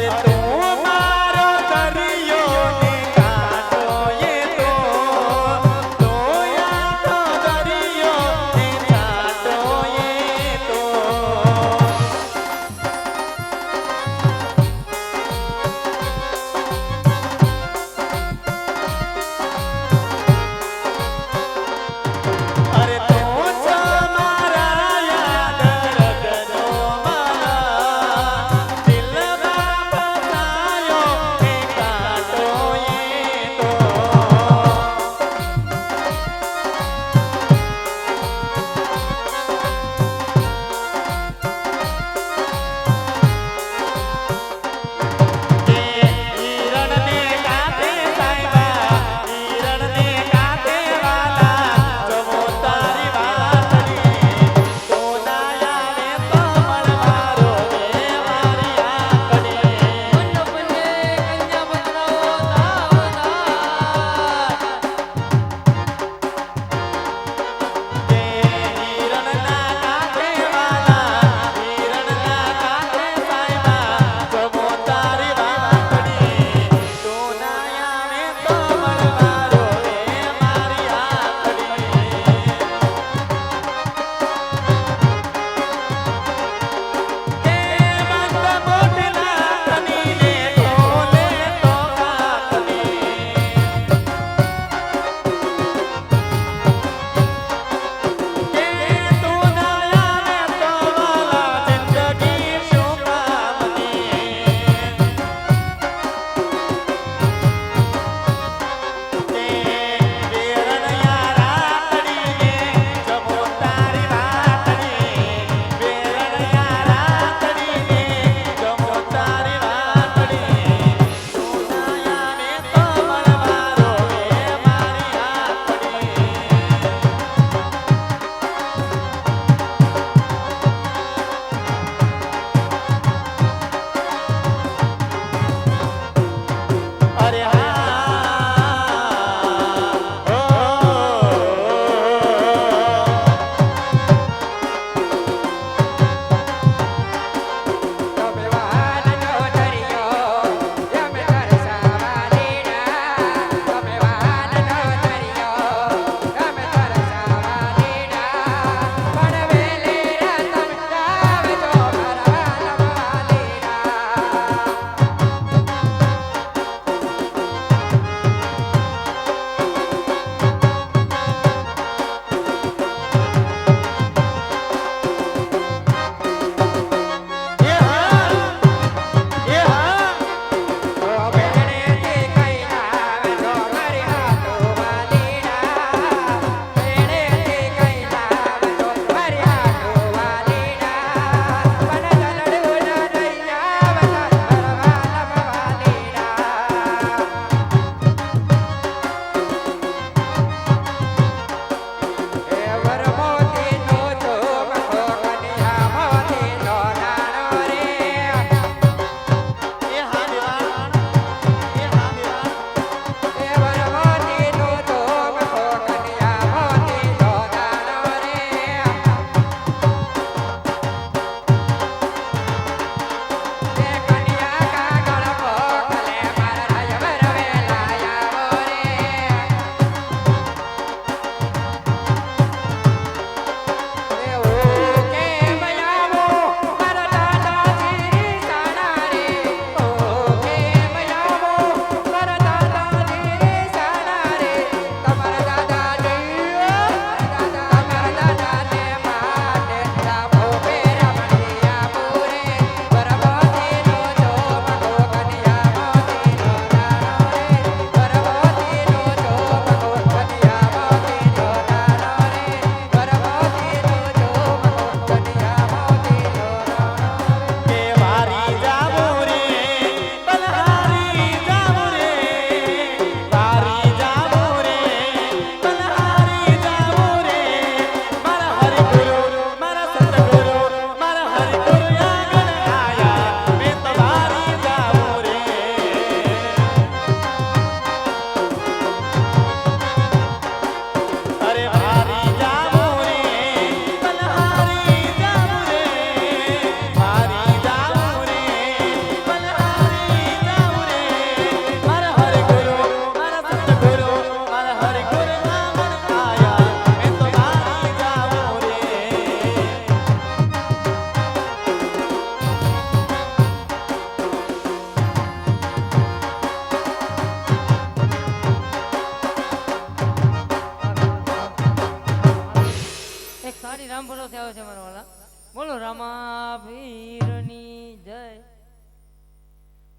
દિલ સારી રામ ભરોસે આવે છે મારા વાલા. બોલો રામા વીરની જય.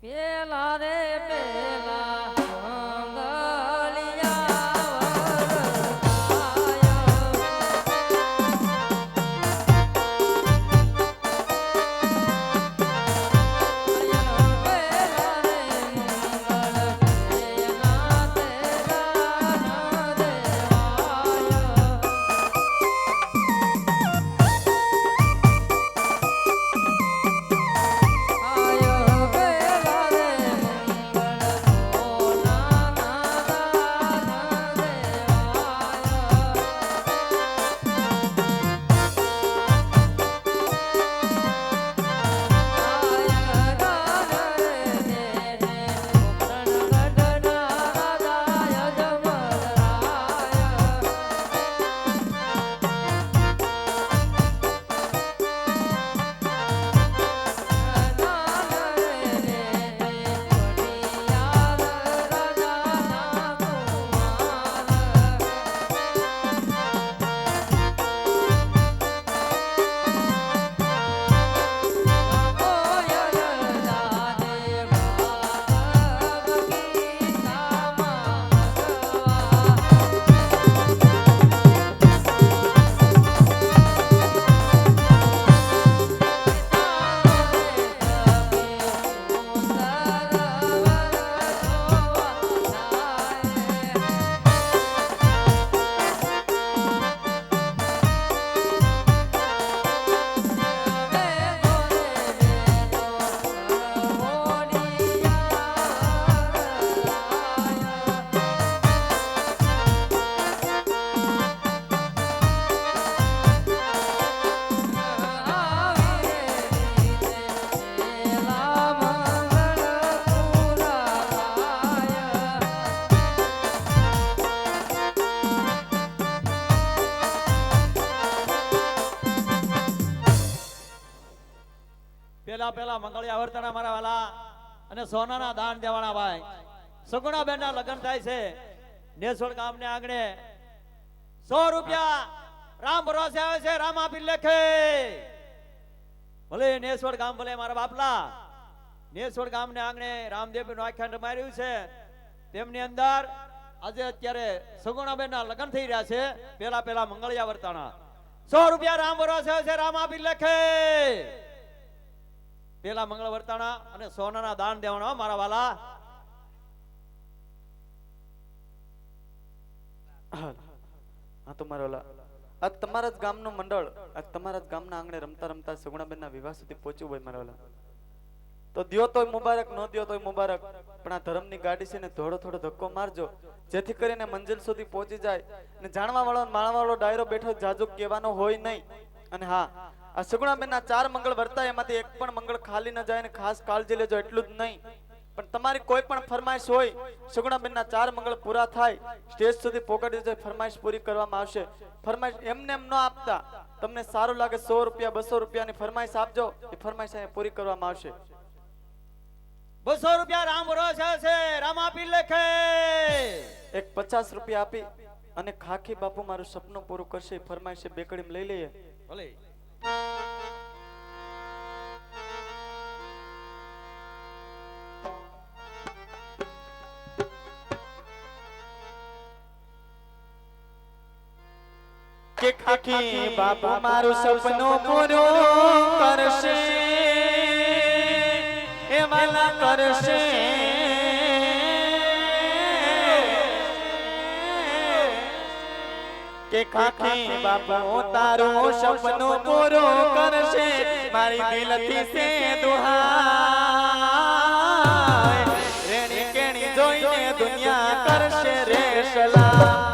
પેલા રે પેલા પેલા પેલા મંગળિયા વર્તના મારા વાલા અને સોનાના દાન દેવાના ભાઈ સગુણાબેન ના લગ્ન થાય છે નેસોડ ગામને આંગણે 100 રૂપિયા રામ ભરોસે આવે છે રામ આપી લેખે ભલે નેસોડ ગામ ભલે મારા બાપલા નેસોડ ગામને આંગણે રામદેવ નું આખ્યાન રમાયું છે તેમની અંદર આજે અત્યારે સગુણાબેન ના લગ્ન થઈ રહ્યા છે પેલા પેલા મંગળિયા વર્તાના 100 રૂપિયા રામ ભરોસે આવે છે રામ આપી લેખે પેલા મંગળ વર્તાણા અને સોનાના દાન દેવાના મારા વાલા હા તો મારા વાલા આ તમારા જ ગામનું મંડળ આ તમારા જ ગામના આંગણે રમતા રમતા સગુણાબેનના વિવાહ સુધી પહોંચ્યું હોય મારા વાલા તો દ્યો તોય મુબારક ન દ્યો તોય મુબારક પણ આ ધર્મની ગાડી છે ને થોડો થોડો ધક્કો મારજો જેથી કરીને મંજિલ સુધી પહોંચી જાય ને જાણવા વાળો માણવા વાળો ડાયરો બેઠો જાજુ કહેવાનો હોય નહીં અને હા આ સગુણાબેનના 4 મંગળ વર્તા એમાંથી એક પણ મંગળ ખાલી ન જાય ને ખાસ કાળજી લેજો એટલું જ નહીં પણ તમારી કોઈ પણ ફરમાઈશ હોય સગુણાબેનના 4 મંગળ પૂરા થાય સ્ટેજ સુધી પહોંચાડી દેજો ફરમાઈશ પૂરી કરવામાં આવશે ફરમાઈશ એમને એમ ન આપતા તમને સારું લાગે 100 રૂપિયા 200 રૂપિયાની ફરમાઈશ આપજો એ ફરમાઈશ અહીંયા પૂરી કરવામાં આવશે 200 રૂપિયા રામ ભરોસે છે રામ આપી લેખે એક 50 રૂપિયા આપી અને ખાખી બાપુ મારું સપનું પૂરું કરશે ફરમાઈશ બેકડીમ લઈ લઈએ ભલે કે ખાખી બાપુ મારું સપનું પૂરું કરશે એ વાલા કરશે કે ખાખી બાપુ તારું સપનું પૂરું કરશે મારી દિલથી સે દુહાય રેણી કેણી જોઈને દુનિયા કરશે રે સલામ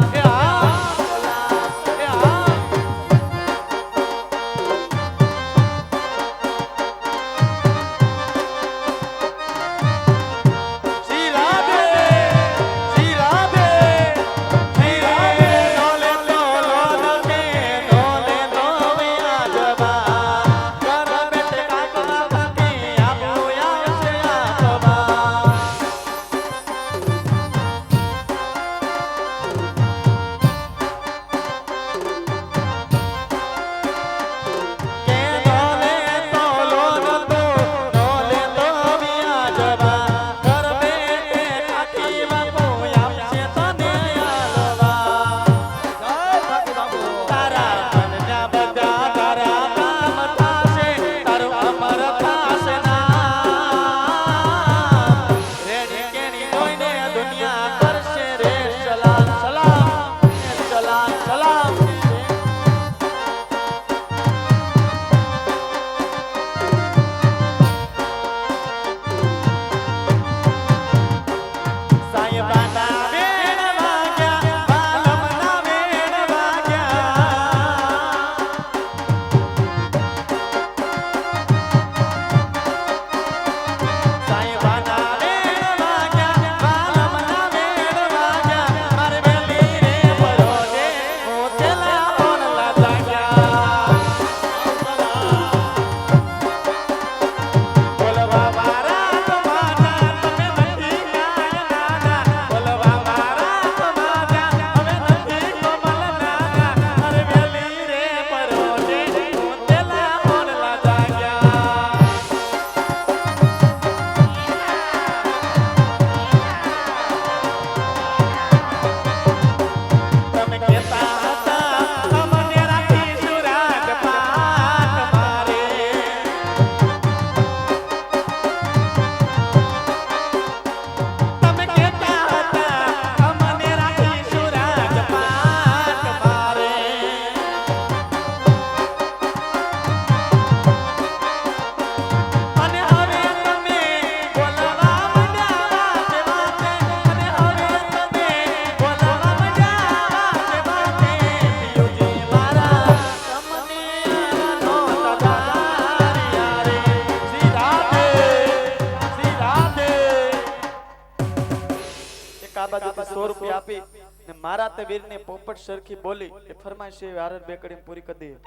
રૂપિયા આપી ને મારા તે વીરને પોપટ સરખી બોલી એ ફરમાઈશ એ હારર બેકડીને પૂરી કરી દઈએ.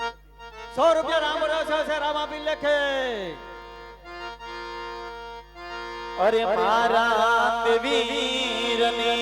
100 રૂપિયા રામ ભરોસે છે રામ આપી લેખે. અરે મારા તે વીરને